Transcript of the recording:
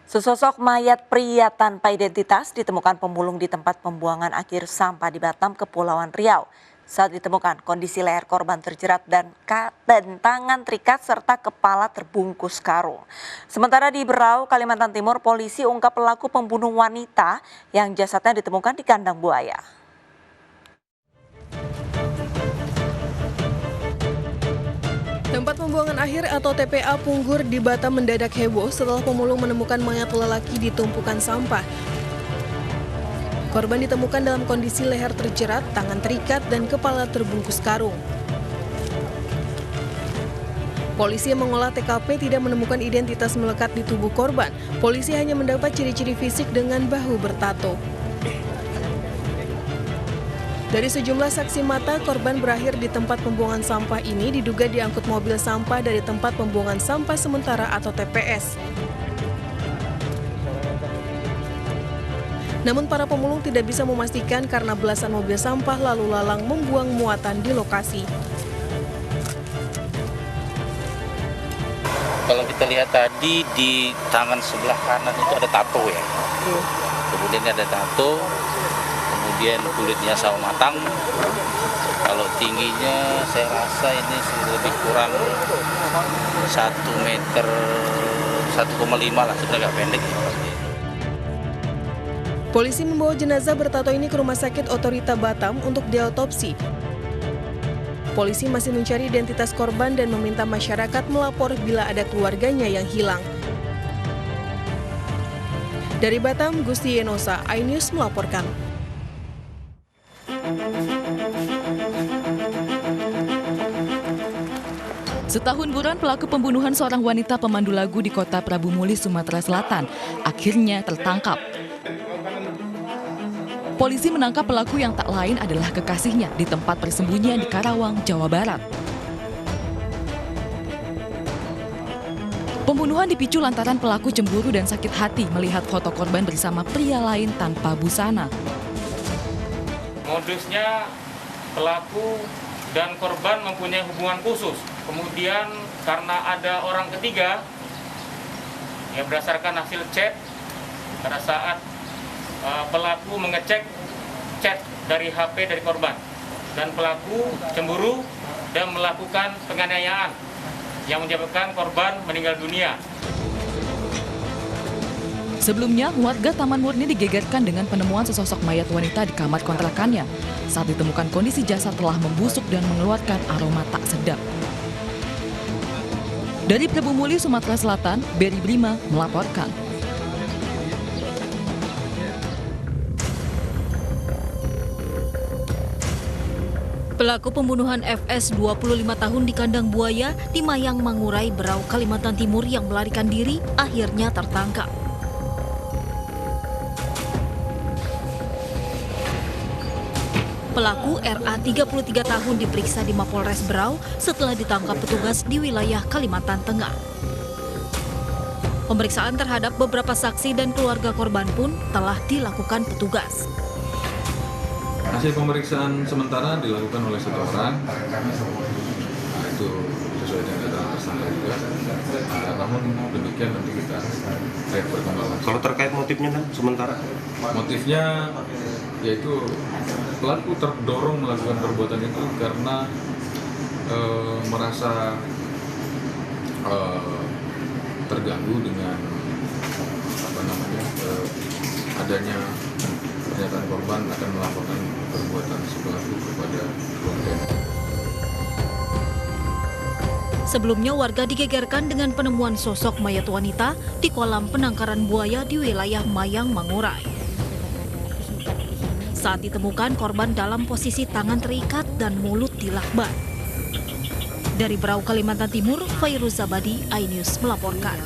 Sesosok mayat pria tanpa identitas ditemukan pemulung di tempat pembuangan akhir sampah di Batam, Kepulauan Riau. Saat ditemukan, kondisi leher korban terjerat dan tangan terikat serta kepala terbungkus karung. Sementara di Berau, Kalimantan Timur, polisi ungkap pelaku pembunuh wanita yang jasadnya ditemukan di kandang buaya. Tempat pembuangan akhir atau TPA Punggur di Batam mendadak heboh setelah pemulung menemukan mayat lelaki di tumpukan sampah. Korban ditemukan dalam kondisi leher terjerat, tangan terikat, dan kepala terbungkus karung. Polisi yang mengolah TKP tidak menemukan identitas melekat di tubuh korban. Polisi hanya mendapat ciri-ciri fisik dengan bahu bertato. Dari sejumlah saksi mata, korban berakhir di tempat pembuangan sampah ini diduga diangkut mobil sampah dari tempat pembuangan sampah sementara atau TPS. Namun para pemulung tidak bisa memastikan karena belasan mobil sampah lalu lalang membuang muatan di lokasi. Kalau kita lihat tadi di tangan sebelah kanan itu ada tato ya. Kemudian ada tato. Kemudian kulitnya sawo matang. Kalau tingginya saya rasa ini lebih kurang 1 meter 1,5 lah, sudah agak pendek. Polisi membawa jenazah bertato ini ke Rumah Sakit Otorita Batam untuk diautopsi. Polisi masih mencari identitas korban dan meminta masyarakat melapor bila ada keluarganya yang hilang. Dari Batam, Gusti Yenosa, iNews melaporkan. Setahun buron pelaku pembunuhan seorang wanita pemandu lagu di kota Prabu Muli, Sumatera Selatan, akhirnya tertangkap. Polisi menangkap pelaku yang tak lain adalah kekasihnya di tempat persembunyian di Karawang, Jawa Barat. Pembunuhan dipicu lantaran pelaku cemburu dan sakit hati melihat foto korban bersama pria lain tanpa busana. Modusnya pelaku dan korban mempunyai hubungan khusus. Kemudian karena ada orang ketiga, ya berdasarkan hasil chat, pada saat pelaku mengecek chat dari HP dari korban. Dan pelaku cemburu dan melakukan penganiayaan yang menyebabkan korban meninggal dunia. Sebelumnya, warga Taman Murni digegerkan dengan penemuan sesosok mayat wanita di kamar kontrakannya. Saat ditemukan kondisi jasad telah membusuk dan mengeluarkan aroma tak sedap. Dari Prabu Muli, Sumatera Selatan, Berry Brima melaporkan. Pelaku pembunuhan FS 25 tahun di kandang buaya di Mayang Mangurai, Berau, Kalimantan Timur yang melarikan diri akhirnya tertangkap. Pelaku RA 33 tahun diperiksa di Mapolres Berau setelah ditangkap petugas di wilayah Kalimantan Tengah. Pemeriksaan terhadap beberapa saksi dan keluarga korban pun telah dilakukan petugas. Hasil pemeriksaan sementara dilakukan oleh 1 orang, itu sesuai dengan keterangan tersangka juga. Namun demikian nanti kita lihat perkembangan. Kalau terkait motifnya, sementara motifnya yaitu pelaku terdorong melakukan perbuatan itu karena merasa terganggu dengan adanya pernyataan korban akan melaporkan perbuatan si pelaku kepada keluarga. Sebelumnya warga digegerkan dengan penemuan sosok mayat wanita di kolam penangkaran buaya di wilayah Mayang Mangurai. Saat ditemukan, korban dalam posisi tangan terikat dan mulut dilakban. Dari Berau, Kalimantan Timur, Fairuz Zabadi, iNews melaporkan.